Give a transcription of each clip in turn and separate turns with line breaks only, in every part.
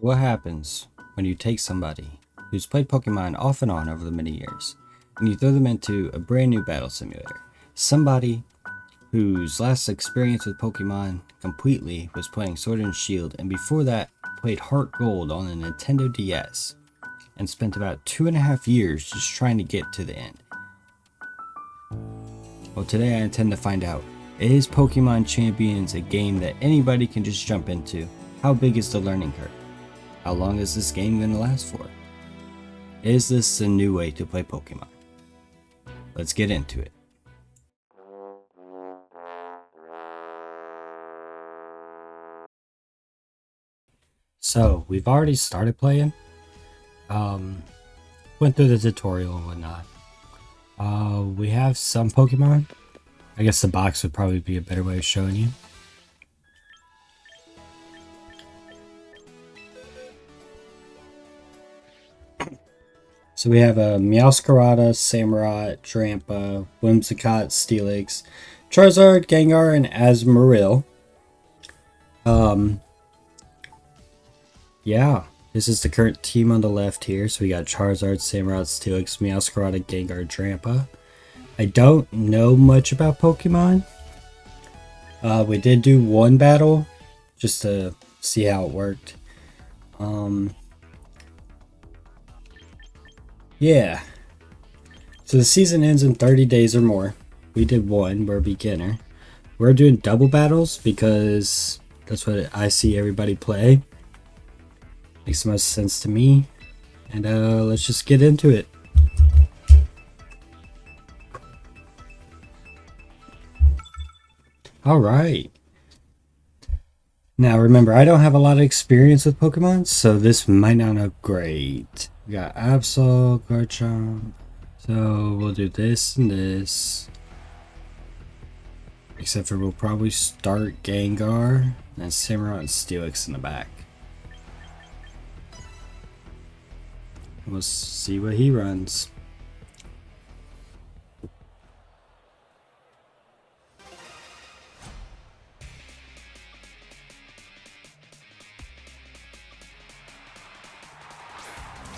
What happens when you take somebody who's played Pokemon off and on over the many years and you throw them into a brand new battle simulator? Somebody whose last experience with Pokemon completely was playing Sword and Shield, and before that played Heart Gold on a Nintendo DS and spent about 2.5 years just trying to get to the end. Well, today I intend to find out, is Pokemon Champions a game that anybody can just jump into? How big is the learning curve? How long is this game going to last for? Is this a new way to play Pokemon? Let's get into it. So, we've already started playing. Went through the tutorial and whatnot. We have some Pokemon. I guess the box would probably be a better way of showing you. So we have a Meowscarada, Samurott, Drampa, Whimsicott, Steelix, Charizard, Gengar, and Azumarill. Yeah, this is the current team on the left here. So we got Charizard, Samurott, Steelix, Meowscarada, Gengar, Drampa. I don't know much about Pokemon. We did do one battle just to see how it worked. Yeah. So the season ends in 30 days or more. We did one. We're a beginner. We're doing double battles because that's what I see everybody play. Makes the most sense to me. And let's just get into it. Alright. Now remember, I don't have a lot of experience with Pokemon, so this might not look great. We got Absol, Garchomp. So we'll do this and this. Except for we'll probably start Gengar and Samurott and Steelix in the back. We'll see what he runs.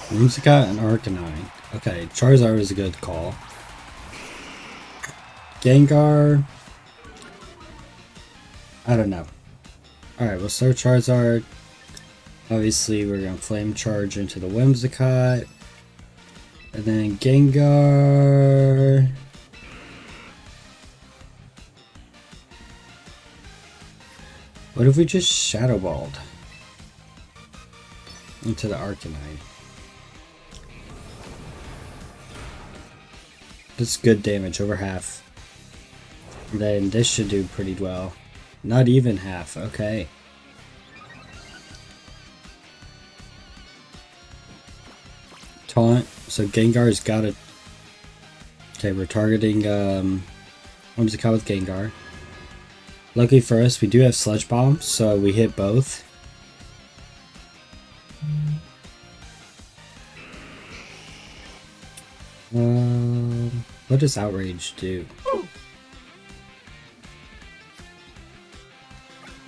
Whimsicott and Arcanine. Okay, Charizard is a good call. Gengar. I don't know. Alright, we'll start Charizard. Obviously, we're going to Flame Charge into the Whimsicott. And then Gengar. What if we just Shadow Balled into the Arcanine? That's good damage, over half. And then this should do pretty well. Not even half, okay. Taunt, so Gengar's got it. Okay, we're targeting Whimsicott with Gengar. Luckily for us, we do have Sludge Bomb, so we hit both. What does Outrage do?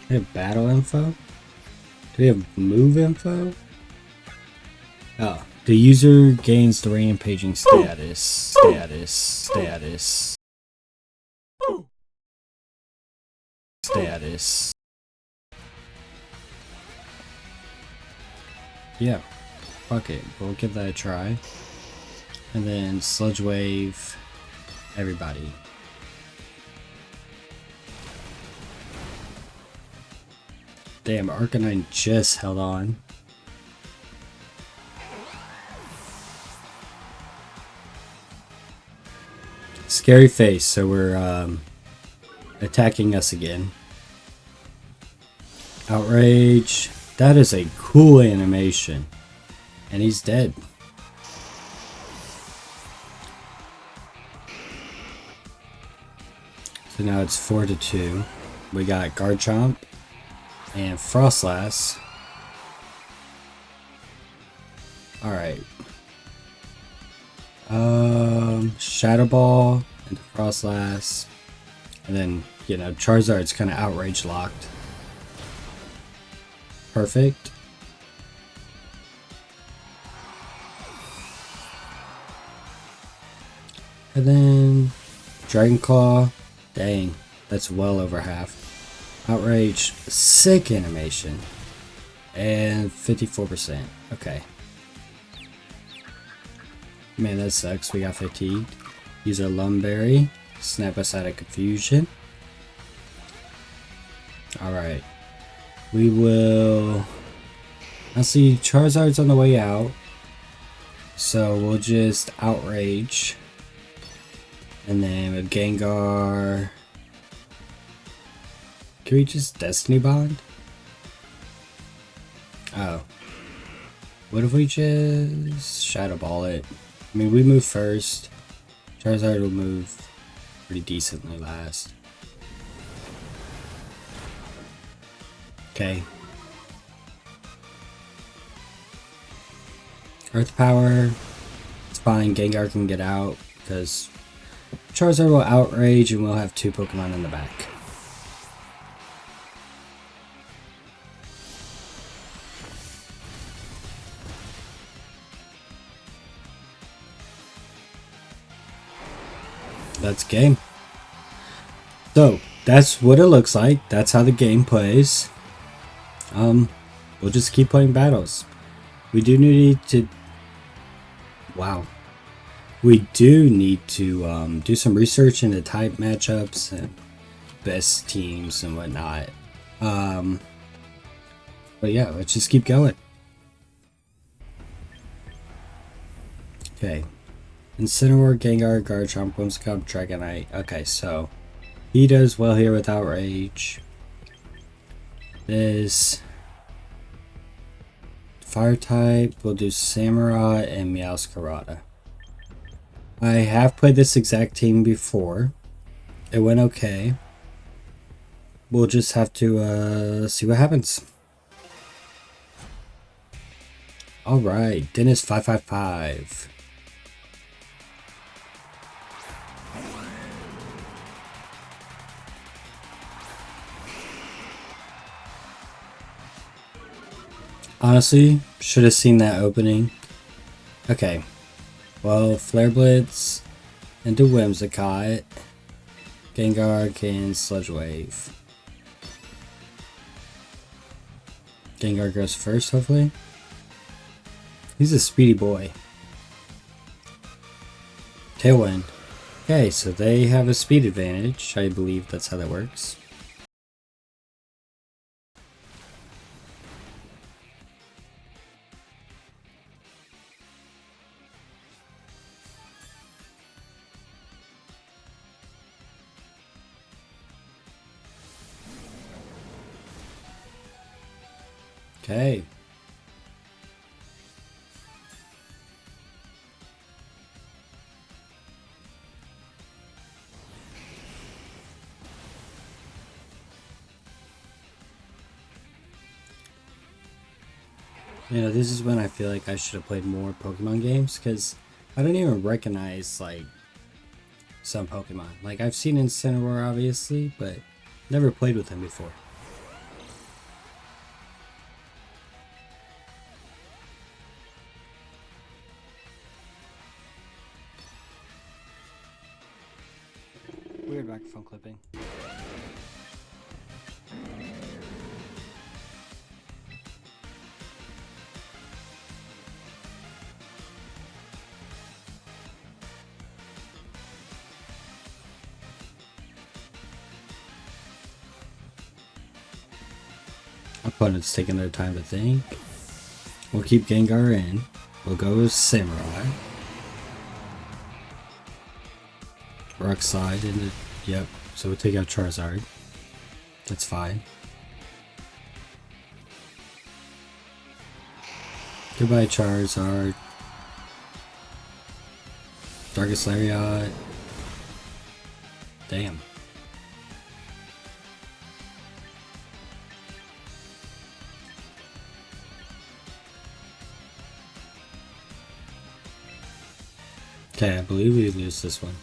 We have battle info? Do we have move info? Oh, the user gains the rampaging status. Yeah, fuck it. We'll give that a try. And then Sludge Wave everybody. Damn, Arcanine just held on. Scary face, so we're attacking us again. Outrage. That is a cool animation. And he's dead. So now it's 4-2. We got Garchomp and Frostlass. Alright. Shadow Ball into Frostlass. And then, you know, Charizard's kind of outrage locked. Perfect. And then Dragon Claw. Dang, that's well over half. Outrage, sick animation. And 54%. Okay. Man, that sucks. We got fatigued. Use our Lumberry. Snap us out of confusion. Alright. We will... I see Charizard's on the way out. So we'll just Outrage. And then with Gengar... Can we just Destiny Bond? Oh. What if we just Shadow Ball it? I mean, we move first. Charizard will move pretty decently last. Okay. Earth Power. It's fine. Gengar can get out because Charizard will Outrage and we'll have 2 Pokemon in the back. That's game. So that's what it looks like. That's how the game plays. We'll just keep playing battles. We do need to. Wow. We do need to do some research into type matchups and best teams and whatnot. But yeah, let's just keep going. Okay. Incineroar, Gengar, Garchomp, Whimsicott, Dragonite. Okay, so he does well here with Outrage. This Fire type, we'll do Samurott and Meowscarada. I have played this exact team before. It went okay. We'll just have to see what happens. Alright, Dennis 555. Honestly, should have seen that opening. Okay. Well, Flare Blitz into Whimsicott. Gengar can Sludge Wave. Gengar goes first, hopefully. He's a speedy boy. Tailwind. Okay, so they have a speed advantage. I believe that's how that works. Okay. You know, this is when I feel like I should have played more Pokemon games, because I don't even recognize, like, some Pokemon. Like, I've seen Incineroar, obviously, but never played with him before. Weird microphone clipping. Opponent's taking their time to think. We'll keep Gengar in. We'll go with Samurai. Rock Slide into. Yep, so we'll take out Charizard. That's fine. Goodbye, Charizard. Darkest Lariat. Damn. Okay, I believe we lose this one.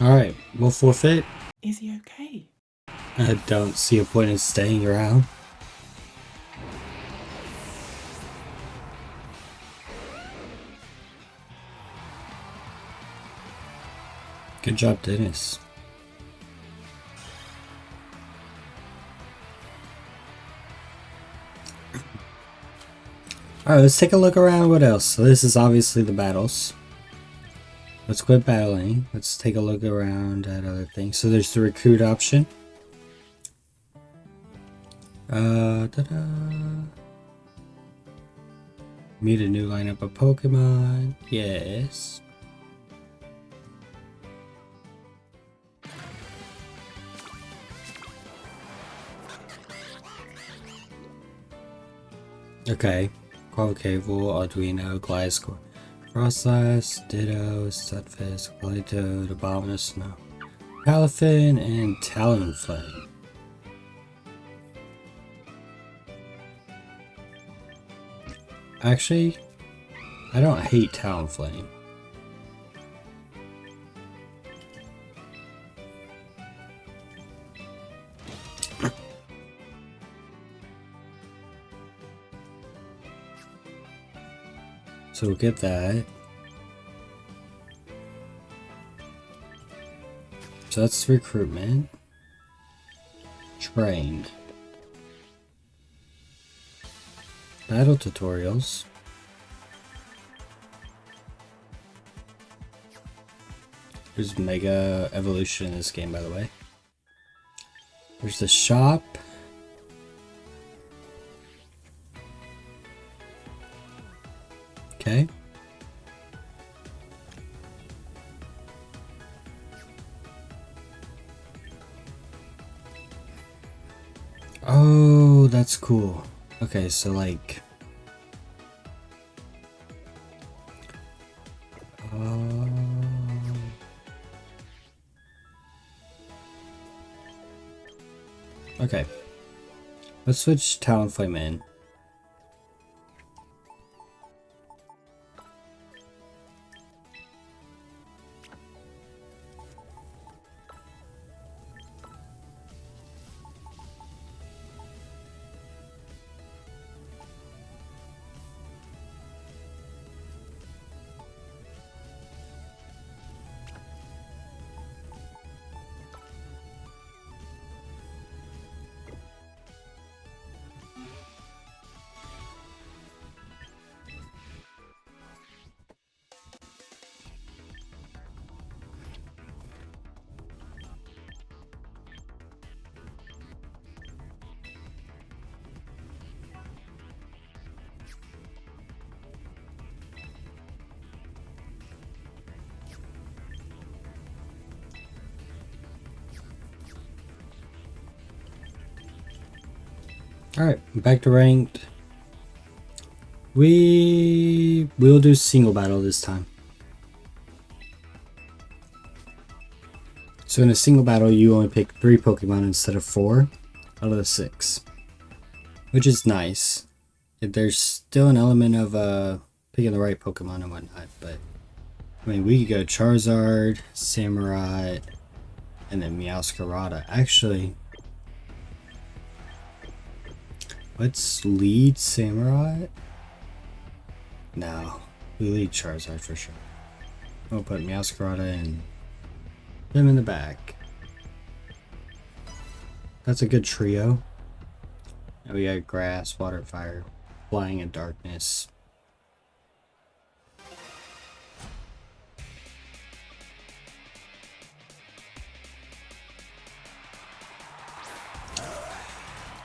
Alright, we'll forfeit.
Is he okay?
I don't see a point in staying around. Good job, Dennis. Alright, let's take a look around. What else? So this is obviously the battles. Let's quit battling. Let's take a look around at other things. So there's the recruit option. Ta-da. Meet a new lineup of Pokemon. Yes. Okay. Quavocable, Arduino, Gliscor, Frostlass, Ditto, Stunfisk, Politoed, Abominous Snow, Palafin, and Talonflame. Actually, I don't hate Talonflame. So we'll get that. So that's recruitment. Trained. Battle tutorials. There's Mega Evolution in this game, by the way. There's the shop. Okay. Oh, that's cool. Okay, so like... okay. Let's switch Talonflame in. Alright, back to ranked. We'll do single battle this time. So in a single battle, you only pick 3 Pokemon instead of 4 out of the 6. Which is nice. There's still an element of picking the right Pokemon and whatnot, but I mean, we could go Charizard, Samurott, and then Meowscarada. Actually, let's lead Samurott. No, we lead Charizard for sure. We'll put Meowscarada and them in the back. That's a good trio. And we got Grass, Water, Fire, Flying, and Darkness.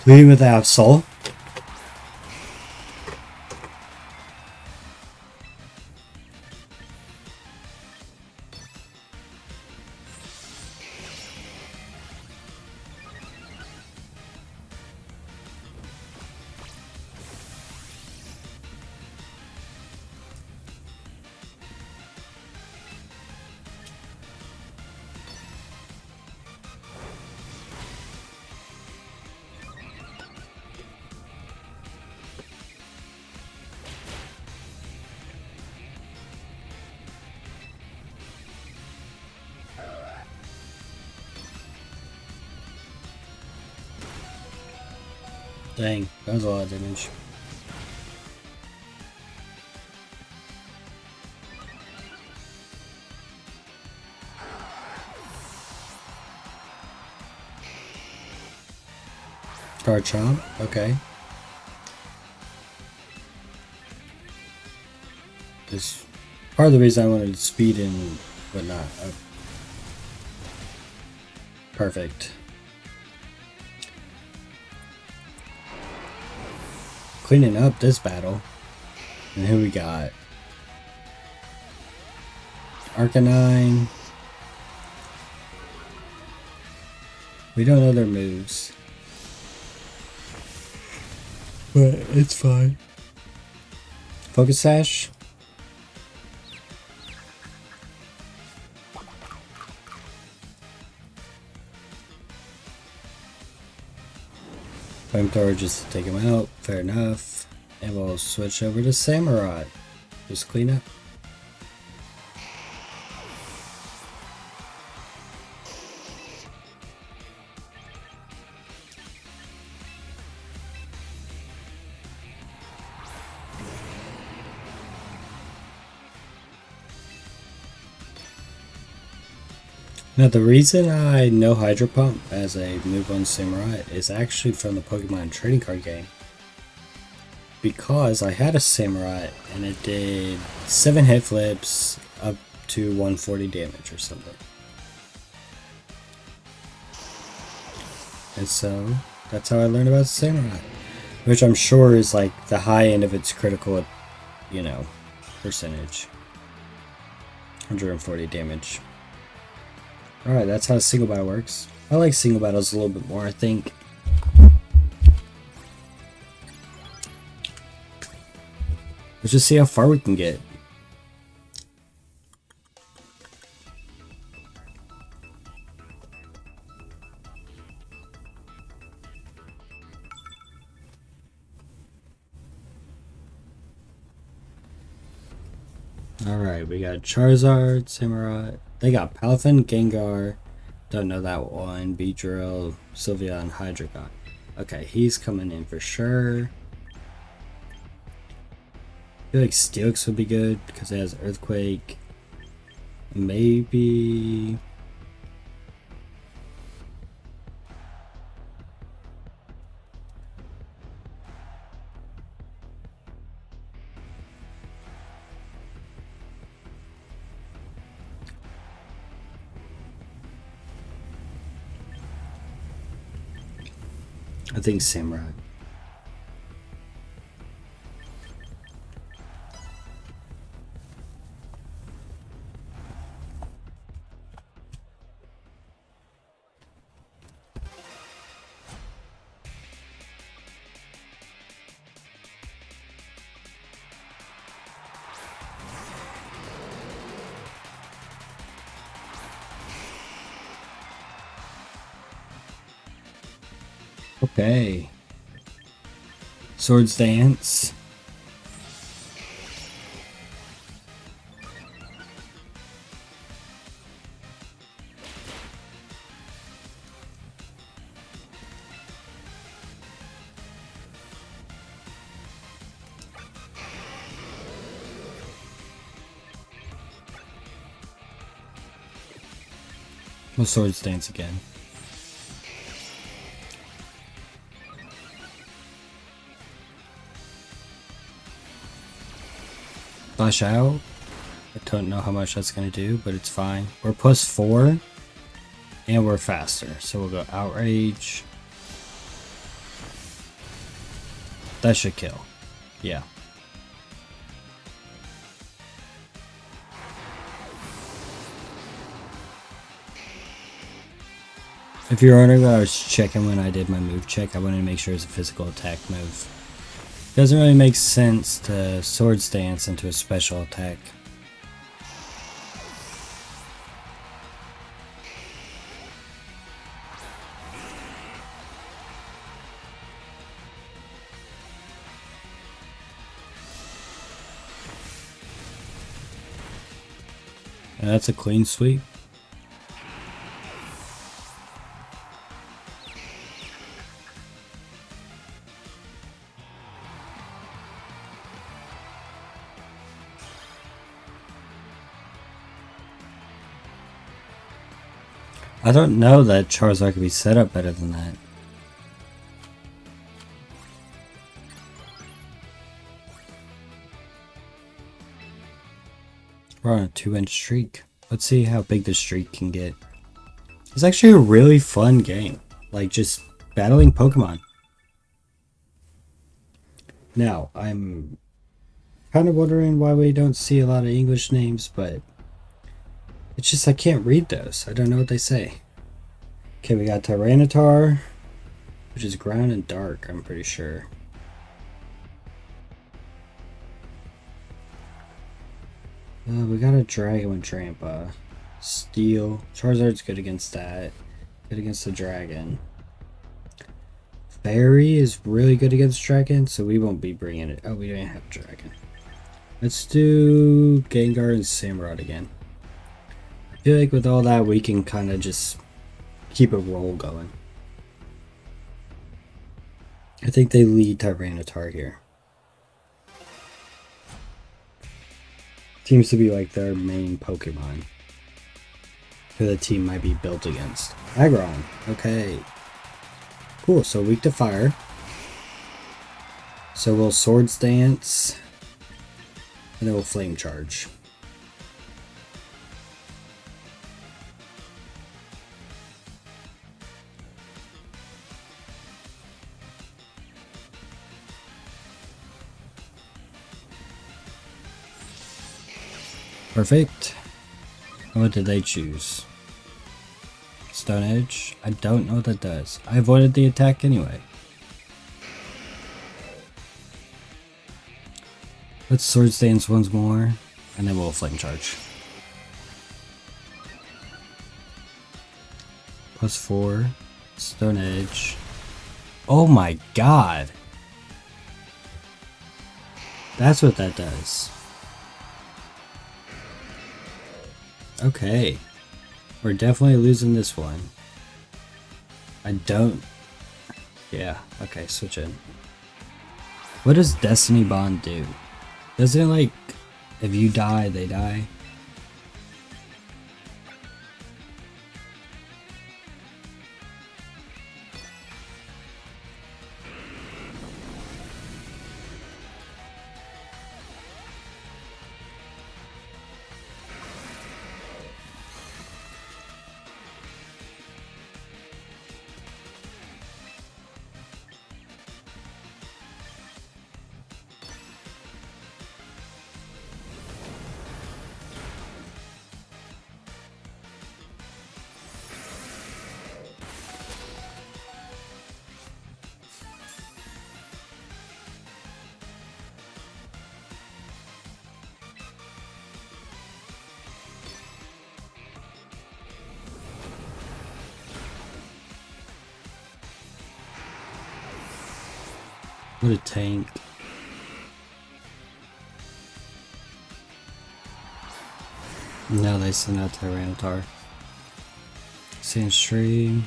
Leading with Absol. Dang, that was a lot of damage. Chomp, okay. This part of the reason I wanted speed and whatnot. Perfect. Cleaning up this battle. And who we got? Arcanine. We don't know their moves. But it's fine. Focus Sash. Flamethrower just to take him out. Fair enough. And we'll switch over to Samurai. Just clean up. Now the reason I know Hydro Pump as a move on Samurai is actually from the Pokemon trading card game. Because I had a Samurai and it did 7 hit flips up to 140 damage or something. And so that's how I learned about Samurai. Which I'm sure is like the high end of its critical, you know, percentage. 140 damage. Alright, that's how single battle works. I like single battles a little bit more, I think. Let's just see how far we can get. Alright, we got Charizard, Samurai. They got Palafin, Gengar. Don't know that one. Beedrill, Sylvia, and Hydreigon. Okay, he's coming in for sure. I feel like Steelix would be good because it has Earthquake. Maybe. I think Samurai. Okay. Swords Dance. We'll Swords Dance again. Flash out. I don't know how much that's going to do, but it's fine. We're +4, and we're faster. So we'll go Outrage. That should kill. Yeah. If you're wondering what I was checking when I did my move check, I wanted to make sure it's a physical attack move. Doesn't really make sense to Swords Dance into a special attack. And that's a clean sweep. I don't know that Charizard could be set up better than that. We're on a 2-inch streak. Let's see how big this streak can get. It's actually a really fun game. Like, just battling Pokemon. Now, I'm kind of wondering why we don't see a lot of English names, but it's just I can't read those. I don't know what they say. Okay, we got Tyranitar, which is ground and dark, I'm pretty sure. We got a Dragon with Trampa. Steel. Charizard's good against that. Good against the Dragon. Fairy is really good against Dragon, so we won't be bringing it. Oh, we don't have Dragon. Let's do Gengar and Samurott again. I feel like with all that, we can kind of just keep a roll going. I think they lead Tyranitar here. Seems to be like their main Pokemon who the team might be built against. Aggron. Okay. Cool, so weak to fire. So we'll Swords Dance. And then we'll Flame Charge. Perfect. What did they choose? Stone Edge? I don't know what that does. I avoided the attack anyway. Let's Swords Dance once more, and then we'll Flame Charge. +4. Stone Edge. Oh my god! That's what that does. Okay. We're definitely losing this one. I don't... Yeah, okay, switch in. What does Destiny Bond do? Doesn't it like, if you die, they die? What a tank. Now they send out Tyranitar. Sandstream.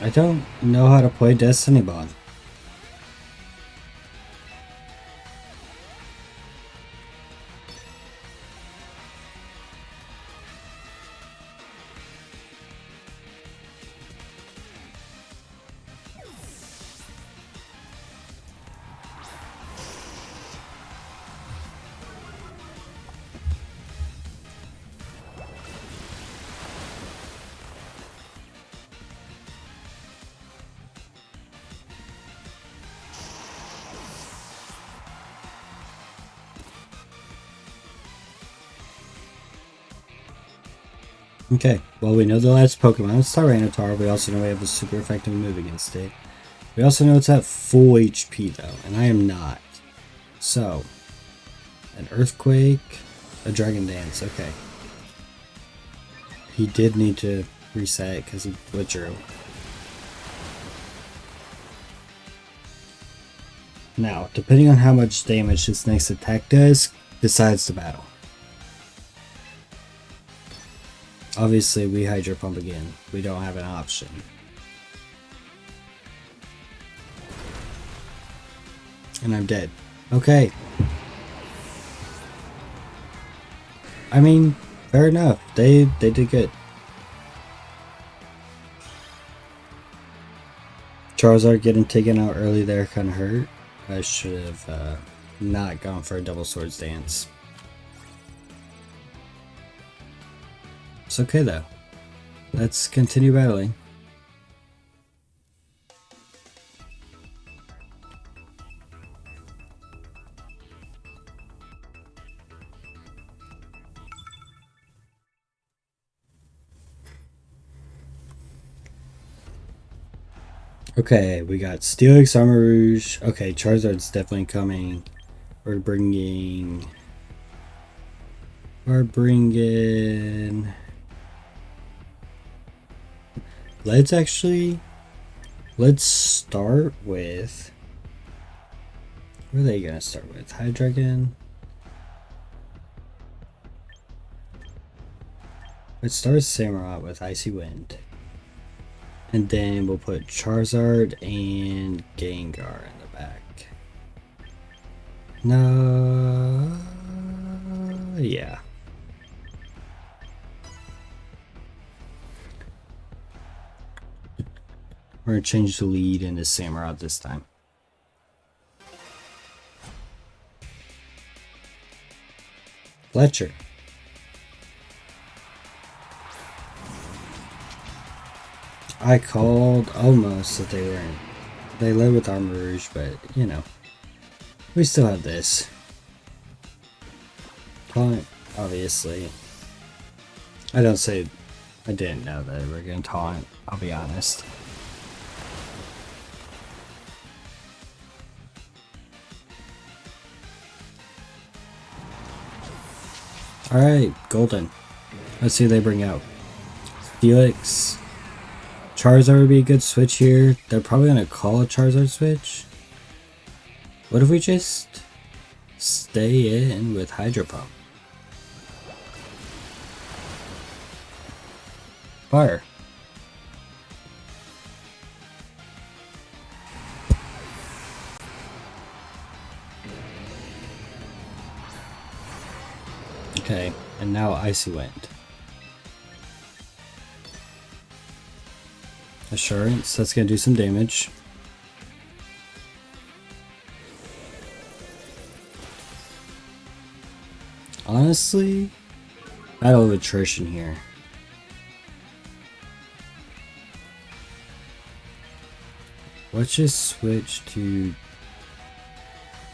I don't know how to play Destiny Bond. Okay, well we know the last Pokemon is Tyranitar. We also know we have a super effective move against it. We also know it's at full HP though, and I am not. So, an Earthquake, a Dragon Dance, okay. He did need to reset because he withdrew. Now, depending on how much damage this next attack does, decides the battle. Obviously, we Hydro Pump again. We don't have an option. And I'm dead. Okay. I mean, fair enough. They did good. Charizard getting taken out early there kind of hurt. I should have not gone for a double swords dance. It's okay though. Let's continue battling. Okay, we got Steelix, Armor Rouge. Okay, Charizard's definitely coming. We're bringing... Let's start with... What are they gonna start with? Hydreigon? Let's start Samurott with Icy Wind. And then we'll put Charizard and Gengar in the back. No... Yeah. We're gonna change the lead into Samurott this time. Fletcher. I called almost that they weren't. They led with Armor Rouge, but you know, we still have this. Taunt, obviously. I didn't know that we were gonna taunt, I'll be honest. Alright, Golden. Let's see what they bring out. Felix. Charizard would be a good switch here. They're probably going to call a Charizard switch. What if we just stay in with Hydro Pump? Fire. Okay, and now Icy Wind. Assurance, that's gonna do some damage. Honestly, battle of attrition here. Let's just switch to...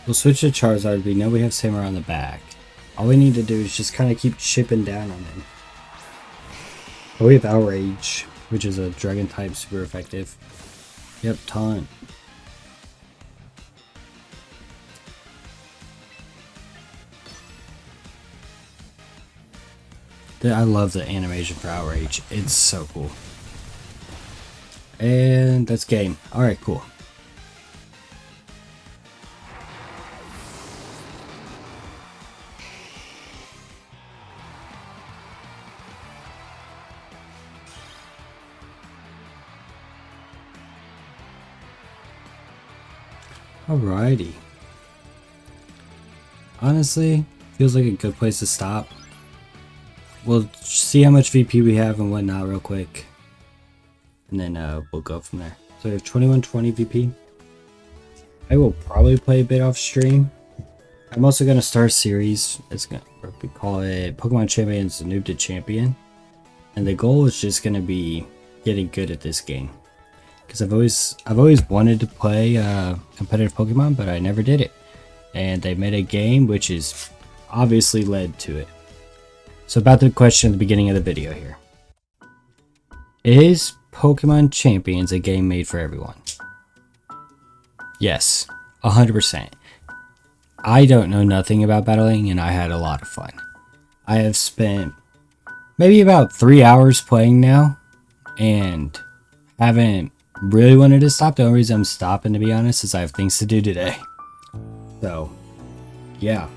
We'll switch to Charizard. We know we have Samurott on the back. All we need to do is just kind of keep chipping down on him. Oh, we have Outrage, which is a dragon type, super effective. Yep, taunt. I love the animation for Outrage. It's so cool. And that's game. Alright, cool. Alrighty. Honestly, feels like a good place to stop. We'll see how much VP we have and whatnot real quick. And then we'll go from there. So we have 2120 VP. I will probably play a bit off stream. I'm also going to start a series. We call it Pokemon Champions Noob to Champion. And the goal is just going to be getting good at this game. Because I've always wanted to play competitive Pokemon, but I never did it. And they made a game which is obviously led to it. So about the question at the beginning of the video here. Is Pokemon Champions a game made for everyone? Yes, 100%. I don't know nothing about battling and I had a lot of fun. I have spent maybe about 3 hours playing now and haven't really wanted to stop. The only reason I'm stopping, to be honest, is I have things to do today. So, yeah,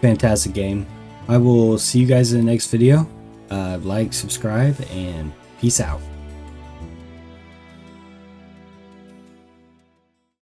fantastic game. I will see you guys in the next video. Like, subscribe, and peace out.